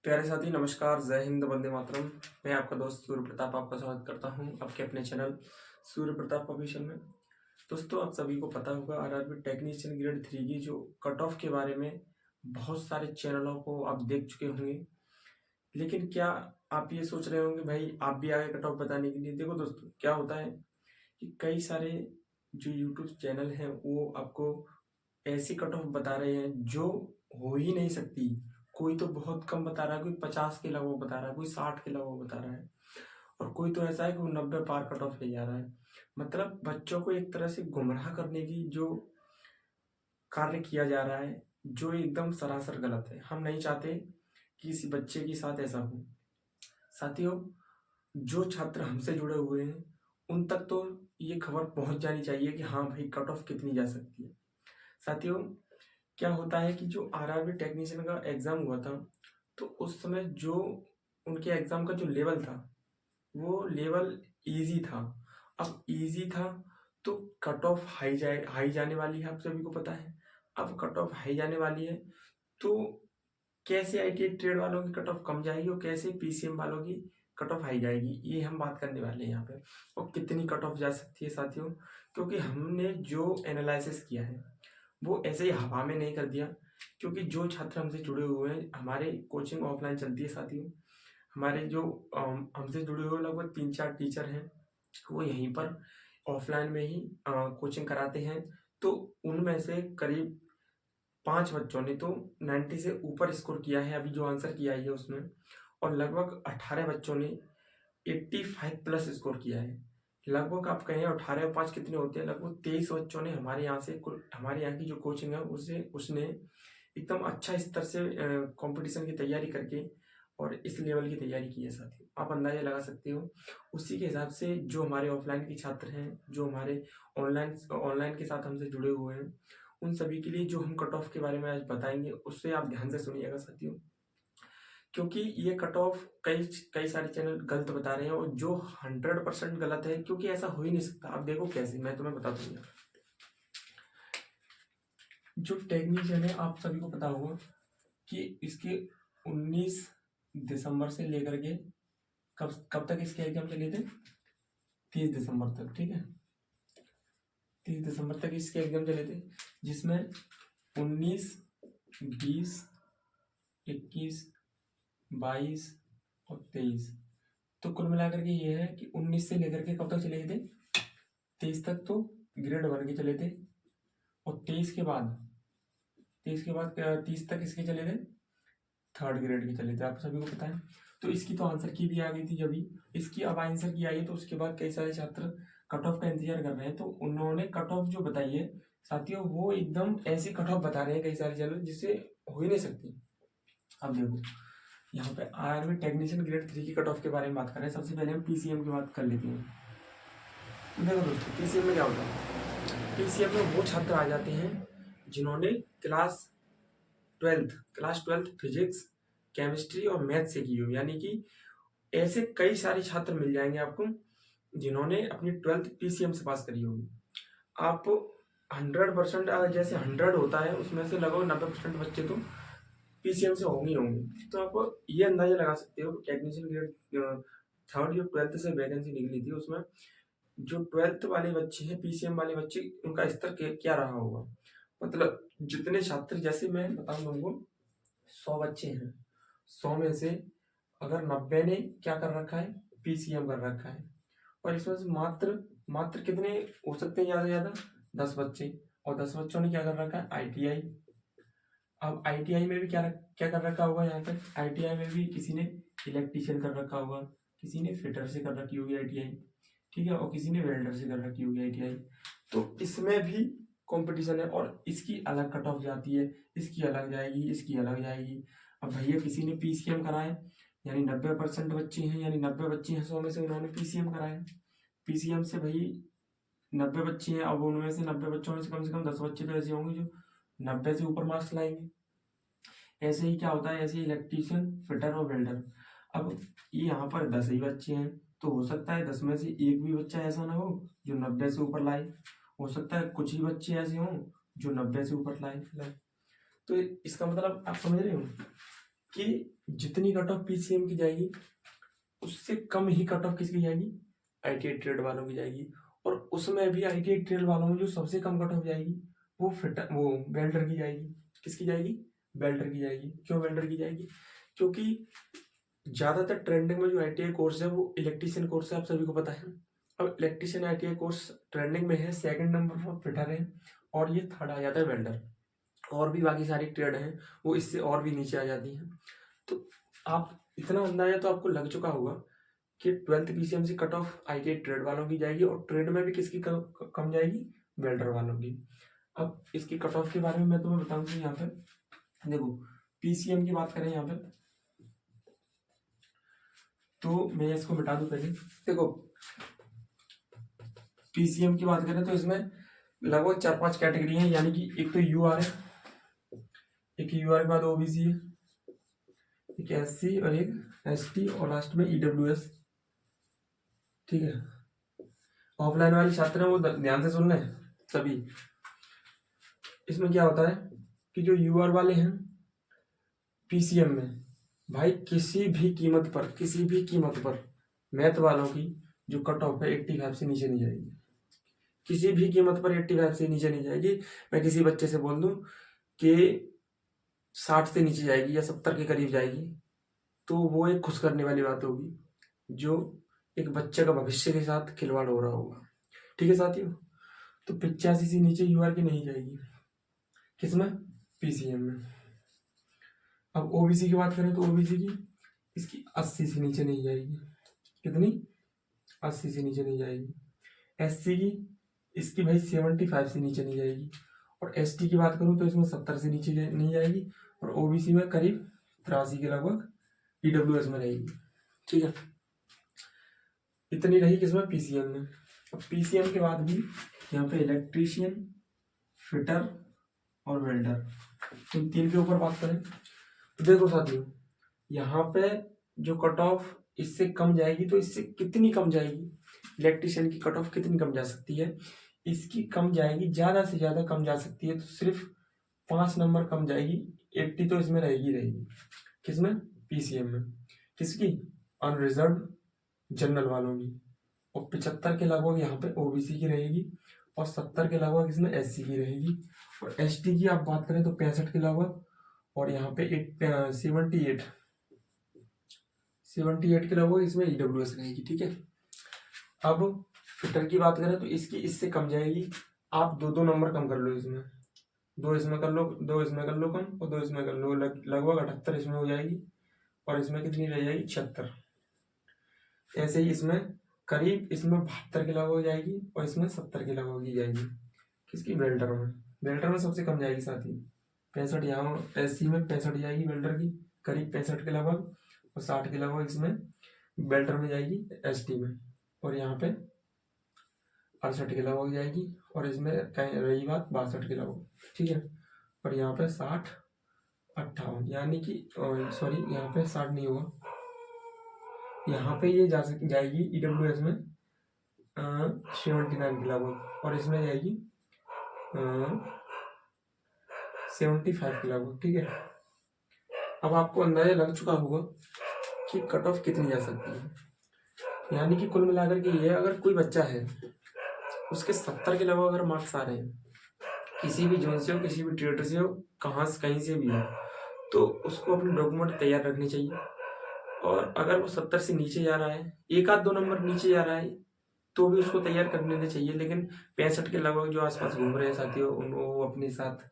प्यारे साथी नमस्कार, जय हिंद, वंदे मातरम। मैं आपका दोस्त सूर्य प्रताप आपका स्वागत करता हूं आपके अपने चैनल सूर्य प्रताप ऑफिशियल में। दोस्तों, आप सभी को पता होगा आरआरबी टेक्नीशियन ग्रेड 3 की जो कट ऑफ के बारे में बहुत सारे चैनलों को आप देख चुके होंगे। लेकिन क्या आप ये सोच रहे होंगे भाई आप भी आगे कट ऑफ बताने के लिए? देखो दोस्तों, क्या होता है कि कई सारे जो यूट्यूब चैनल हैं वो आपको ऐसी कट ऑफ बता रहे हैं जो हो ही नहीं सकती। कोई तो बहुत कम बता रहा है, कोई 50 के लगभग बता रहा है, कोई 60 के लगभग बता रहा है, और कोई तो ऐसा है कि वो 90 पार कट ऑफ ले जा रहा है। मतलब बच्चों को एक तरह से गुमराह करने की जो कार्य किया जा रहा है, जो एकदम सरासर गलत है। हम नहीं चाहते कि किसी बच्चे के साथ ऐसा हो। साथियों, जो छात्र हमसे जुड़े हुए हैं उन तक तो ये खबर पहुंच जानी चाहिए कि हाँ भाई, कट ऑफ कितनी जा सकती है। साथियों, क्या होता है कि जो आरआरबी टेक्नीशियन का एग्ज़ाम हुआ था, तो उस समय जो उनके एग्ज़ाम का जो लेवल था, वो लेवल ईज़ी था। अब ईज़ी था तो कट ऑफ हाई जाने वाली है, आप सभी को पता है। अब कट ऑफ हाई जाने वाली है तो कैसे आईटीआई ट्रेड वालों की कट ऑफ कम जाएगी और कैसे पीसीएम वालों की कट ऑफ हाई जाएगी, ये हम बात करने वाले हैं यहाँ पे। और कितनी कट ऑफ जा सकती है साथियों, क्योंकि हमने जो एनालिसिस किया है वो ऐसे ही हवा में नहीं कर दिया। क्योंकि जो छात्र हमसे जुड़े हुए हैं, हमारे कोचिंग ऑफलाइन चलती है साथियों। हमारे जो हमसे जुड़े हुए लगभग 3-4 टीचर हैं, वो यहीं पर ऑफलाइन में ही कोचिंग कराते हैं। तो उनमें से करीब 5 बच्चों ने तो 90 से ऊपर स्कोर किया है, अभी जो आंसर किया है उसमें। और लगभग 18 बच्चों ने 85 प्लस स्कोर किया है। लगभग आप कहें 18 और 5 कितने होते हैं, लगभग 23 बच्चों ने हमारे यहाँ से हमारे यहाँ की जो कोचिंग है उससे उसने एकदम अच्छा स्तर से कंपटीशन की तैयारी करके और इस लेवल की तैयारी की है साथियों। आप अंदाजा लगा सकते हो। उसी के हिसाब से जो हमारे ऑफलाइन के छात्र हैं, जो हमारे ऑनलाइन ऑनलाइन के साथ हमसे जुड़े हुए हैं, उन सभी के लिए जो हम कट ऑफ के बारे में आज बताएंगे उससे आप ध्यान से सुनिएगा साथियों। क्योंकि ये कट ऑफ कई कई सारे चैनल गलत बता रहे हैं, और जो 100% गलत है, क्योंकि ऐसा हो ही नहीं सकता। आप देखो कैसे, मैं तुम्हें बता दूंगा। जो टेक्नीशियन है, आप सभी को पता होगा कि इसके 19 दिसंबर से लेकर के कब कब तक इसके एग्जाम चले थे? 30 दिसंबर तक, ठीक है। 30 दिसंबर तक इसके एग्जाम चले थे, जिसमें 19, 20, 21, 22 और 23। तो कुल मिलाकर के ये है कि 19 से लेकर के कब तक चले थे? 23 तक तो ग्रेड 1 के चले थे, और 30 तक इसके चले थे, 3rd ग्रेड के चले थे। आप सभी को पता है। तो इसकी तो आंसर की भी आ गई थी अभी। इसकी अब आंसर की आई है, तो उसके बाद कई सारे छात्र कट ऑफ का इंतजार कर रहे हैं। तो उन्होंने कट ऑफ जो बताई है साथियों, वो एकदम ऐसी कट ऑफ बता रहे हैं कई सारे चैनल, जिससे हो ही नहीं सकती। अब देखो, यहाँ पे आरआरबी टेक्नीशियन ग्रेड 3 की कट ऑफ के बारे में बात कर रहे हैं। सबसे पहले हम पीसीएम की बात कर लेते हैं। तो देखो दोस्तों, पीसीएम में क्या होता है? पीसीएम में वो छात्र आ जाते हैं जिन्होंने क्लास ट्वेल्थ फिजिक्स, केमिस्ट्री और मैथ से की हो। यानी कि ऐसे कई सारे छात्र मिल जाएंगे आपको जिन्होंने अपनी 12th पीसीएम से पास करी होगी। आप 100%, जैसे 100 होता है उसमें से लगभग 90% बच्चे तो पीसीएम से होंगे ही होंगे। तो आप ये अंदाजा लगा सकते हो टेक्नीशियन ग्रेड 3rd या 12th से वैकेंसी निकली थी, उसमें जो 12th वाले बच्चे हैं, पीसीएम वाले बच्चे, उनका स्तर क्या रहा होगा। मतलब जितने छात्र, जैसे मैं बताऊं तुमको, 100 बच्चे हैं, 100 में से अगर 90 ने क्या कर रखा है, पीसीएम कर रखा है, और इसमें से मात्र मात्र कितने हो सकते हैं, ज्यादा से ज्यादा 10 बच्चे, और 10 बच्चों ने क्या कर रखा है, आईटीआई। अब आईटीआई में भी क्या कर रखा होगा, यहाँ पे आईटीआई में भी किसी ने इलेक्ट्रीशियन कर रखा होगा, किसी ने फिटर से कर रखी होगी आईटीआई, ठीक है, और किसी ने वेल्डर से कर रखी होगी आईटीआई। तो इसमें भी कंपटीशन है, और इसकी अलग कट ऑफ जाती है, इसकी अलग जाएगी, इसकी अलग जाएगी। अब भैया किसी ने पीसीएम कराए, यानी 90% बच्चे हैं, यानी 90 बच्चे हैं 100 में से, उन्होंने पीसीएम कराए। पीसीएम से भाई 90 बच्चे हैं, अब उनमें से 90 बच्चों में से कम 10 बच्चे तो ऐसे होंगे जो 90 से ऊपर मार्क्स लाएंगे। ऐसे ही क्या होता है, ऐसे ही इलेक्ट्रीशियन, फिटर और वेल्डर। अब ये यहाँ पर 10 ही बच्चे हैं, तो हो सकता है 10 में से एक भी बच्चा ऐसा ना हो जो 90 से ऊपर लाए। हो सकता है कुछ ही बच्चे ऐसे हों जो 90 से ऊपर लाए। तो इसका मतलब आप समझ रहे हो कि जितनी कट ऑफ पीसीएम की जाएगी उससे कम ही कट ऑफ किसकी जाएगी, आईटीआई ट्रेड वालों की जाएगी। और उसमें भी आईटीआई ट्रेड वालों में जो सबसे कम कट ऑफ जाएगी वो वेल्डर की जाएगी। किसकी जाएगी, वेल्डर की जाएगी। क्यों वेल्डर की जाएगी, क्योंकि ज्यादातर ट्रेंडिंग में जो आईटीआई कोर्स है वो इलेक्ट्रीशियन कोर्स है, आप सभी को पता है। अब इलेक्ट्रीशियन आईटीआई कोर्स ट्रेंडिंग में है, सेकंड नंबर पर फिटर है, और ये थर्ड आ जाता है वेल्डर। और भी बाकी सारी ट्रेड हैं वो इससे और भी नीचे आ जाती हैं। तो आप इतना अंदाजा तो आपको लग चुका होगा कि 12th पीसीएम से कट ऑफ आईटीआई ट्रेड वालों की जाएगी, और ट्रेड में भी किसकी कम जाएगी, वेल्डर वालों की। अब इसकी कट ऑफ के बारे में मैं तुम्हें बताऊं कि यहाँ पे देखो पीसीएम की बात करें यहाँ पे, तो मैं इसको मिटा दूं पहले। देखो पीसीएम की बात करें तो इसमें लगभग 4-5 कैटेगरी है, यानी कि एक तो यूआर है, एक यूआर के बाद ओबीसी है, एक एससी और एक एसटी, और लास्ट में ईडब्ल्यूएस। ठीक है, ऑफलाइन वाले छात्र हैं वो ध्यान से सुन लें सभी। इसमें क्या होता है कि जो यूआर वाले हैं पीसीएम में, भाई किसी भी कीमत पर मैथ वालों की जो कट ऑफ है 85 से नीचे नहीं जाएगी। किसी भी कीमत पर 85 से नीचे नहीं जाएगी। मैं किसी बच्चे से बोल दूं कि 60 से नीचे जाएगी या 70 के करीब जाएगी, तो वो एक खुश करने वाली बात होगी, जो एक बच्चे का भविष्य के साथ खिलवाड़ हो रहा होगा। ठीक है साथियों, तो 85 से नीचे यूआर की नहीं जाएगी, किसमें, पीसीएम में। अब ओबीसी की बात करें तो ओबीसी की इसकी 80 से नीचे नहीं जाएगी। कितनी, 80 से नीचे नहीं जाएगी। एससी की इसकी भाई 75 से नीचे नहीं जाएगी। और एसटी की बात करूं तो इसमें 70 से नीचे नहीं जाएगी, और ओबीसी में करीब 83 के लगभग ईडब्ल्यूएस में रहेगी। ठीक है, इतनी रही किसमें, पीसीएम में। अब पीसीएम के बाद भी यहाँ पे इलेक्ट्रीशियन, फिटर और वेल्डर, इन तीन के ऊपर बात करें तो देखो साथियों, यहाँ पे जो कट ऑफ इससे कम जाएगी, तो इससे कितनी कम जाएगी, इलेक्ट्रीशियन की कट ऑफ कितनी कम जा सकती है, इसकी कम जाएगी, ज्यादा से ज्यादा कम जा सकती है तो सिर्फ 5 नंबर कम जाएगी। 80 तो इसमें रहेगी। किसमें, पीसीएम में। किसकी, अनरिजर्व जनरल वालों की। और 75 के लगभग यहाँ पे ओबीसी की रहेगी, और 70 के लगभग इसमें एससी की रहेगी। और एसटी की आप बात करें तो 65 के लगभग, और यहाँ पे 78 के लगभग इसमें ईडब्ल्यूएस रहेगी। ठीक है, अब फिटर की बात करें तो इसकी इससे कम जाएगी। आप 2-2 नंबर कम कर लो, इसमें 2 इसमें कर लो, 2 इसमें कर लो कम, और 2 इसमें कर लो, लगभग 78 इसमें हो जाएगी। और इसमें कितनी रह जाएगी, 76। ऐसे ही इसमें करीब इसमें 72 के लगभग हो जाएगी, और इसमें 70 के लगभग की जाएगी। किसकी, वेल्डर में सबसे कम जाएगी साथी, 65। यहाँ एससी में 65 जाएगी वेल्डर की, करीब 65 के लगभग, और 60 के लगभग इसमें वेल्डर में जाएगी एसटी में। और यहाँ पे 68 के लगभग जाएगी, और इसमें रही बात 62 के लगभग। ठीक है, और यहाँ पे 60, 58, यानी कि सॉरी यहाँ पे 60 नहीं होगा, यहाँ पे ये जाएगी ईडब्ल्यूएस में 79 के लगभग, और इसमें जाएगी 75 के लगभग। ठीक है, अब आपको अंदाजा लग चुका होगा कि कट ऑफ कितनी जा सकती है। यानी कि कुल मिलाकर के ये, अगर कोई बच्चा है उसके 70 के लगभग अगर मार्क्स आ रहे हैं, किसी भी जोन से हो, किसी भी ट्रेड से हो, कहीं से भी हो, तो उसको अपने डॉक्यूमेंट तैयार रखने चाहिए। और अगर वो 70 से नीचे जा रहा है, 1-2 नंबर नीचे जा रहा है, तो भी उसको तैयार कर लेना चाहिए। लेकिन 65 के लगभग जो आसपास घूम रहे हैं साथियों, वो अपने साथ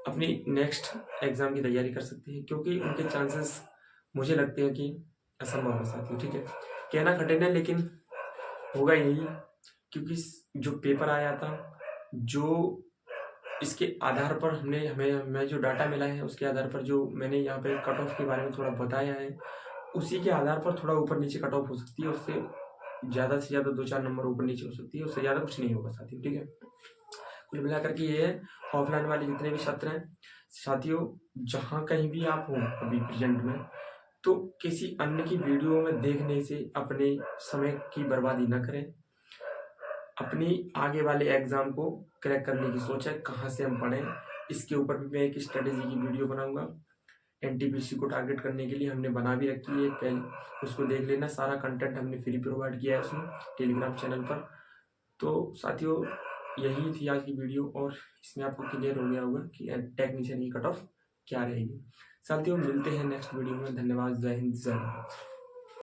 अपनी नेक्स्ट एग्जाम की तैयारी कर सकते हैं, क्योंकि उनके चांसेस मुझे लगते हैं कि असंभव है साथियों। ठीक है, कहना कठिन है लेकिन होगा यही, क्योंकि जो पेपर आया था, जो इसके आधार पर हमें जो डाटा मिला है, उसके आधार पर जो मैंने यहाँ पे कट ऑफ के बारे में थोड़ा बताया है, उसी के आधार पर थोड़ा ऊपर नीचे कट ऑफ हो सकती है। उससे ज़्यादा से ज़्यादा 2-4 नंबर ऊपर नीचे हो सकती है, उससे ज़्यादा कुछ नहीं होगा साथियों। ठीक है, कुल मिलाकर के ये है, ऑफलाइन वाले जितने भी छात्र हैं साथियों, जहाँ कहीं भी आप हो अभी प्रेजेंट में, तो किसी अन्य की वीडियो में देखने से अपने समय की बर्बादी न करें। अपनी आगे वाले एग्जाम को क्रैक करने की सोच है, कहाँ से हम पढ़ें, इसके ऊपर भी मैं एक स्ट्रेटेजी की वीडियो बनाऊंगा। एनटीपीसी को टारगेट करने के लिए हमने बना भी रखी है, पहले उसको देख लेना। सारा कंटेंट हमने फ्री प्रोवाइड किया है उसमें टेलीग्राम चैनल पर। तो साथियों यही थी आज की वीडियो और इसमें आपको क्लियर हो गया होगा कि टेक्नीशियन की कट ऑफ क्या रहेगी। साथियों मिलते हैं नेक्स्ट वीडियो में। धन्यवाद। जय हिंद, जय भारत।